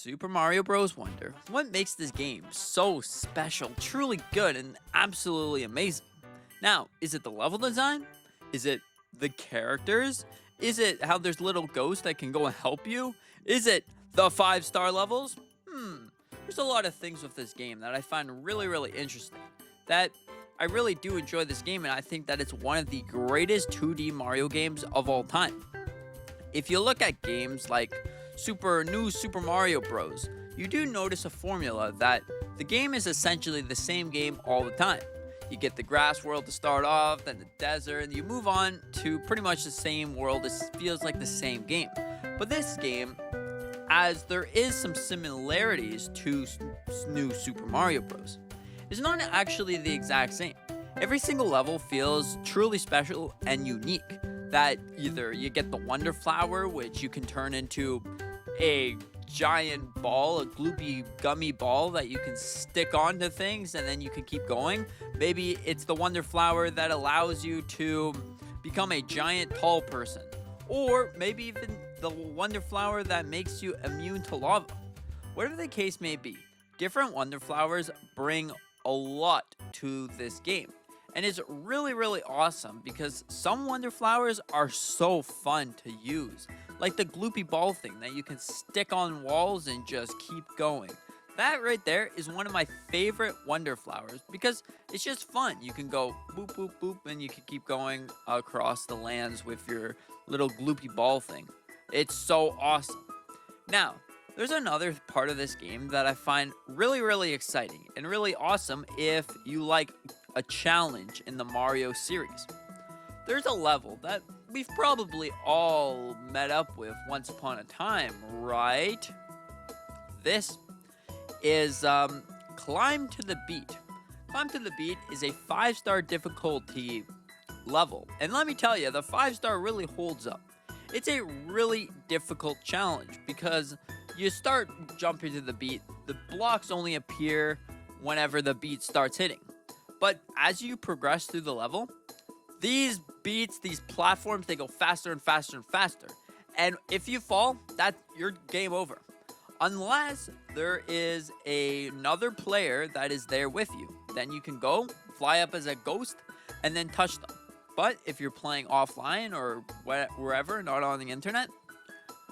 Super Mario Bros. Wonder, what makes this game so special, truly good, and absolutely amazing? Now, is it the level design? Is it the characters? Is it how there's little ghosts that can go and help you? Is it the 5-star levels? There's a lot of things with this game that I find really, really interesting. That I really do enjoy this game, and I think that it's one of the greatest 2D Mario games of all time. If you look at games like Super Mario Bros., you do notice a formula that the game is essentially the same game all the time. You get the grass world to start off, then the desert, and you move on to pretty much the same world. It feels like the same game. But this game, as there is some similarities to new Super Mario Bros., is not actually the exact same. Every single level feels truly special and unique. That either you get the Wonder Flower, which you can turn into a giant ball, a gloopy gummy ball that you can stick onto things and then you can keep going. Maybe it's the Wonder Flower that allows you to become a giant tall person. Or maybe even the Wonder Flower that makes you immune to lava. Whatever the case may be, different Wonder Flowers bring a lot to this game. And it's really, really awesome because some Wonder Flowers are so fun to use. Like the gloopy ball thing that you can stick on walls and just keep going. That right there is one of my favorite Wonder Flowers because it's just fun. You can go boop, boop, boop, and you can keep going across the lands with your little gloopy ball thing. It's so awesome. Now, there's another part of this game that I find really, really exciting and really awesome if you like a challenge in the Mario series. There's a level that we've probably all met up with once upon a time, right? This is Climb to the Beat. Climb to the Beat is a 5-star difficulty level. And let me tell you, the 5-star really holds up. It's a really difficult challenge because you start jumping to the beat, the blocks only appear whenever the beat starts hitting. But as you progress through the level, these beats, these platforms, they go faster and faster and faster. And if you fall, you're game over. Unless there is another player that is there with you. Then you can go, fly up as a ghost, and then touch them. But if you're playing offline or wherever, not on the internet,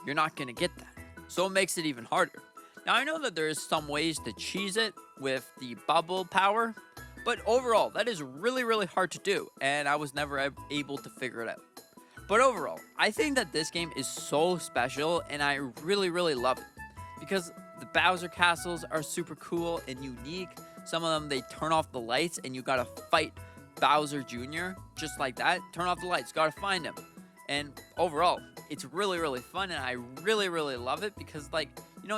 you're not going to get that. So it makes it even harder. Now, I know that there is some ways to cheese it with the bubble power, but overall, that is really, really hard to do, and I was never able to figure it out. But overall, I think that this game is so special, and I really, really love it. Because the Bowser castles are super cool and unique. Some of them, they turn off the lights, and you gotta fight Bowser Jr. just like that. Turn off the lights, gotta find him. And overall, it's really, really fun, and I really, really love it because,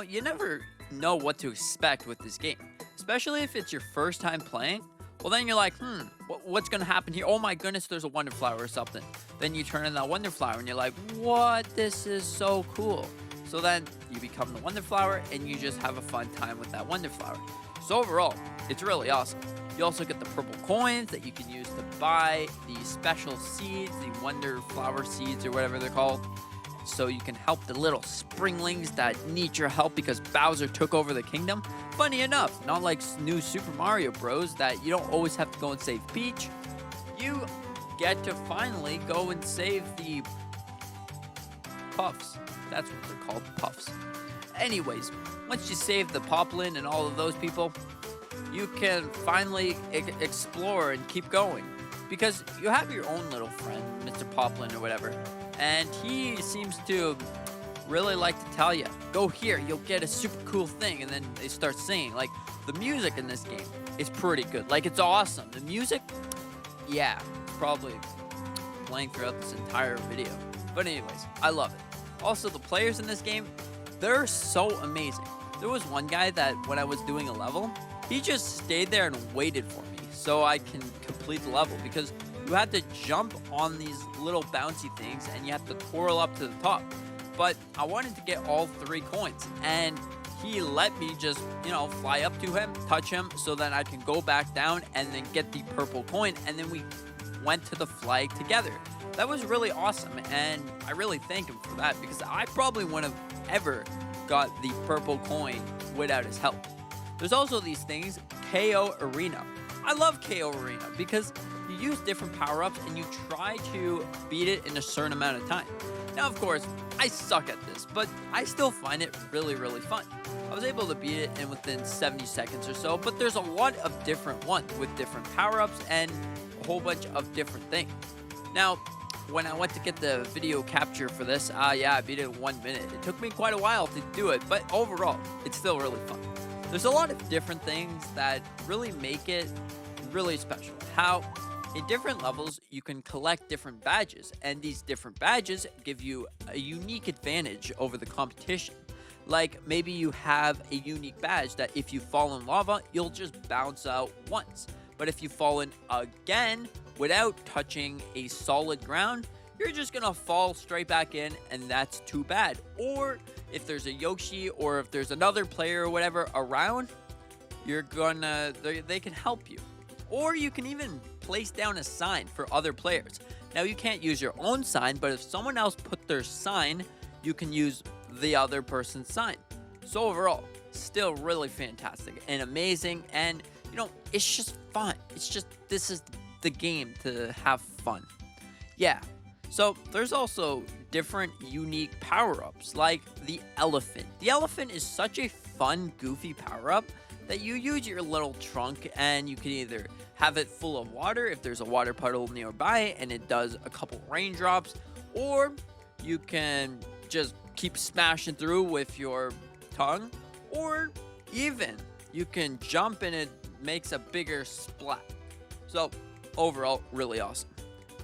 you never know what to expect with this game. Especially if it's your first time playing. Well, then you're like, what's going to happen here? Oh my goodness, there's a Wonder Flower or something. Then you turn in that Wonder Flower, and you're like, what? This is so cool. So then you become the Wonder Flower, and you just have a fun time with that Wonder Flower. So overall, it's really awesome. You also get the purple coins that you can use to buy the special seeds, the Wonder Flower seeds or whatever they're called. So you can help the little springlings that need your help because Bowser took over the kingdom. Funny enough, not like new Super Mario Bros. That you don't always have to go and save Peach. You get to finally go and save the Puffs. That's what they're called, Puffs. Anyways, once you save the Poplin and all of those people, you can finally explore and keep going. Because you have your own little friend, Mr. Poplin or whatever, and he seems to really like to tell you, go here, you'll get a super cool thing, and then they start singing. Like, the music in this game is pretty good. Like, it's awesome. The music, yeah, probably playing throughout this entire video. But anyways, I love it. Also, the players in this game, they're so amazing. There was one guy that when I was doing a level, he just stayed there and waited for me so I can complete the level because you have to jump on these little bouncy things and you have to twirl up to the top. But I wanted to get all 3 coins, and he let me just, fly up to him, touch him, so that I can go back down and then get the purple coin, and then we went to the flag together. That was really awesome, and I really thank him for that because I probably wouldn't have ever got the purple coin without his help. There's also these things, KO Arena. I love KO Arena because you use different power-ups and you try to beat it in a certain amount of time. Now, of course, I suck at this, but I still find it really, really fun. I was able to beat it in within 70 seconds or so, but there's a lot of different ones with different power-ups and a whole bunch of different things. Now, when I went to get the video capture for this, I beat it in 1 minute. It took me quite a while to do it, but overall, it's still really fun. There's a lot of different things that really make it really special. How in different levels, you can collect different badges, and these different badges give you a unique advantage over the competition. Like maybe you have a unique badge that if you fall in lava, you'll just bounce out once. But if you fall in again without touching a solid ground, you're just gonna fall straight back in, and that's too bad. Or if there's a Yoshi or if there's another player or whatever around, they can help you. Or you can even place down a sign for other players. Now you can't use your own sign, but if someone else put their sign, you can use the other person's sign. So overall, still really fantastic and amazing, and it's just fun. This is the game to have fun. Yeah. So there's also different unique power-ups like the elephant. The elephant is such a fun, goofy power-up that you use your little trunk and you can either have it full of water if there's a water puddle nearby and it does a couple raindrops, or you can just keep smashing through with your tongue, or even you can jump and it makes a bigger splat. So overall, really awesome.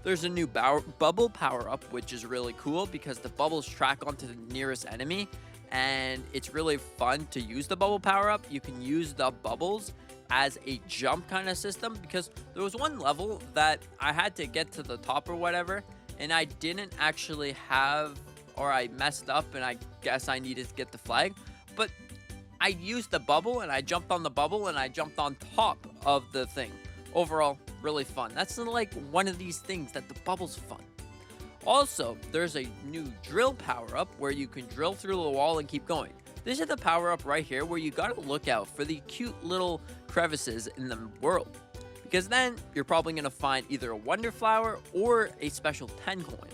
There's a new bubble power-up, which is really cool because the bubbles track onto the nearest enemy, and it's really fun to use the bubble power-up. You can use the bubbles as a jump kind of system, because there was one level that I had to get to the top or whatever, and I didn't actually have, or I messed up, and I guess I needed to get the flag, but I used the bubble, and I jumped on the bubble, and I jumped on top of the thing. Overall, really fun. That's like one of these things that the bubble's fun. Also, there's a new drill power-up where you can drill through the wall and keep going. This is the power-up right here where you gotta look out for the cute little crevices in the world, because then you're probably gonna find either a wonder flower or a special 10 coin.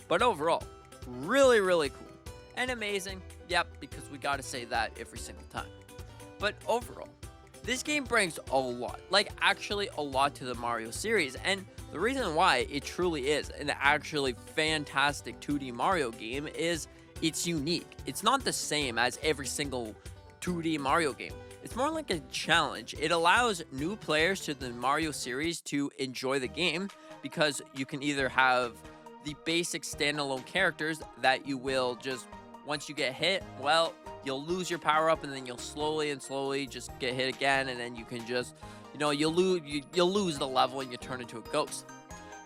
But overall, really, really cool and amazing. Yep, because we gotta say that every single time. But overall, this game brings a lot, like actually a lot to the Mario series, and the reason why it truly is an actually fantastic 2D Mario game is it's unique. It's not the same as every single 2D Mario game. It's more like a challenge. It allows new players to the Mario series to enjoy the game because you can either have the basic standalone characters that you will just, once you get hit, well, you'll lose your power up and then you'll slowly just get hit again, and then you can just, you'll lose the level and you turn into a ghost.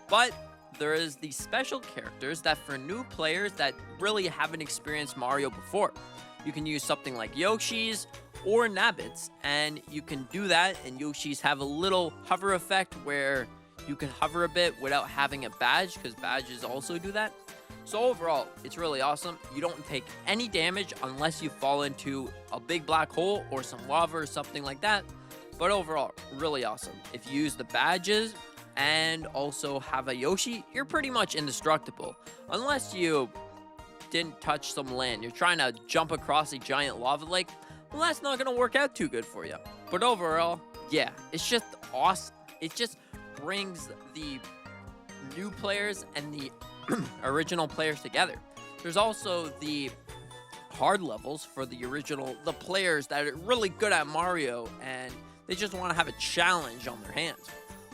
But there is these special characters that for new players that really haven't experienced Mario before. You can use something like Yoshi's or Nabbits, and you can do that, and Yoshi's have a little hover effect where you can hover a bit without having a badge, because badges also do that. So overall, it's really awesome. You don't take any damage unless you fall into a big black hole or some lava or something like that. But overall, really awesome. If you use the badges and also have a Yoshi, you're pretty much indestructible. Unless you didn't touch some land. You're trying to jump across a giant lava lake. Well, that's not going to work out too good for you. But overall, yeah, it's just awesome. It just brings the new players and the original players together. There's also the hard levels for the players that are really good at Mario and they just want to have a challenge on their hands.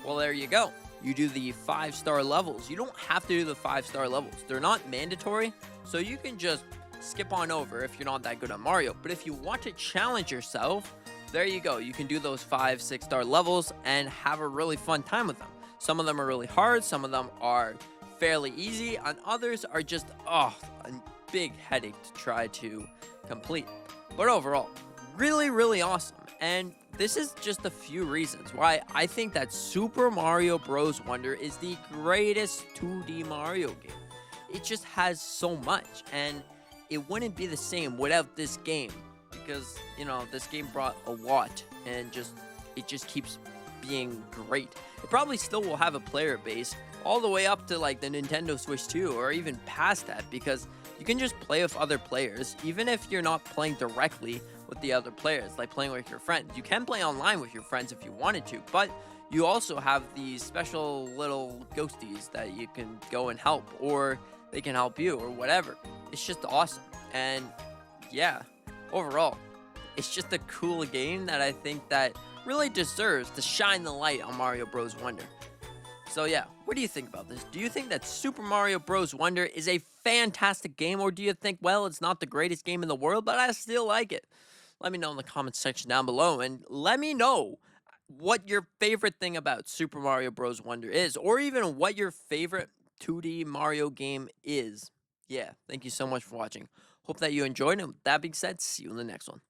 Well, there you go. You do the 5-star levels. You don't have to do the 5-star levels. They're not mandatory, so you can just skip on over if you're not that good at Mario. But if you want to challenge yourself, there you go. You can do those 5, 6-star levels and have a really fun time with them. Some of them are really hard, some of them are fairly easy, and others are just a big headache to try to complete. But overall, really, really awesome. And this is just a few reasons why I think that Super Mario Bros. Wonder is the greatest 2D Mario game. It just has so much, and it wouldn't be the same without this game because, this game brought a lot and it just keeps being great. It probably still will have a player base all the way up to like the Nintendo Switch 2 or even past that because you can just play with other players even if you're not playing directly with the other players, like playing with your friends. You can play online with your friends if you wanted to, but you also have these special little ghosties that you can go and help, or they can help you, or whatever. It's just awesome. And yeah, overall, it's just a cool game that I think that really deserves to shine the light on Mario Bros. Wonder. So yeah, what do you think about this? Do you think that Super Mario Bros. Wonder is a fantastic game, or do you think, well, it's not the greatest game in the world, but I still like it? Let me know in the comments section down below, and let me know what your favorite thing about Super Mario Bros. Wonder is, or even what your favorite 2D Mario game is. Yeah, thank you so much for watching. Hope that you enjoyed, and with that being said, see you in the next one.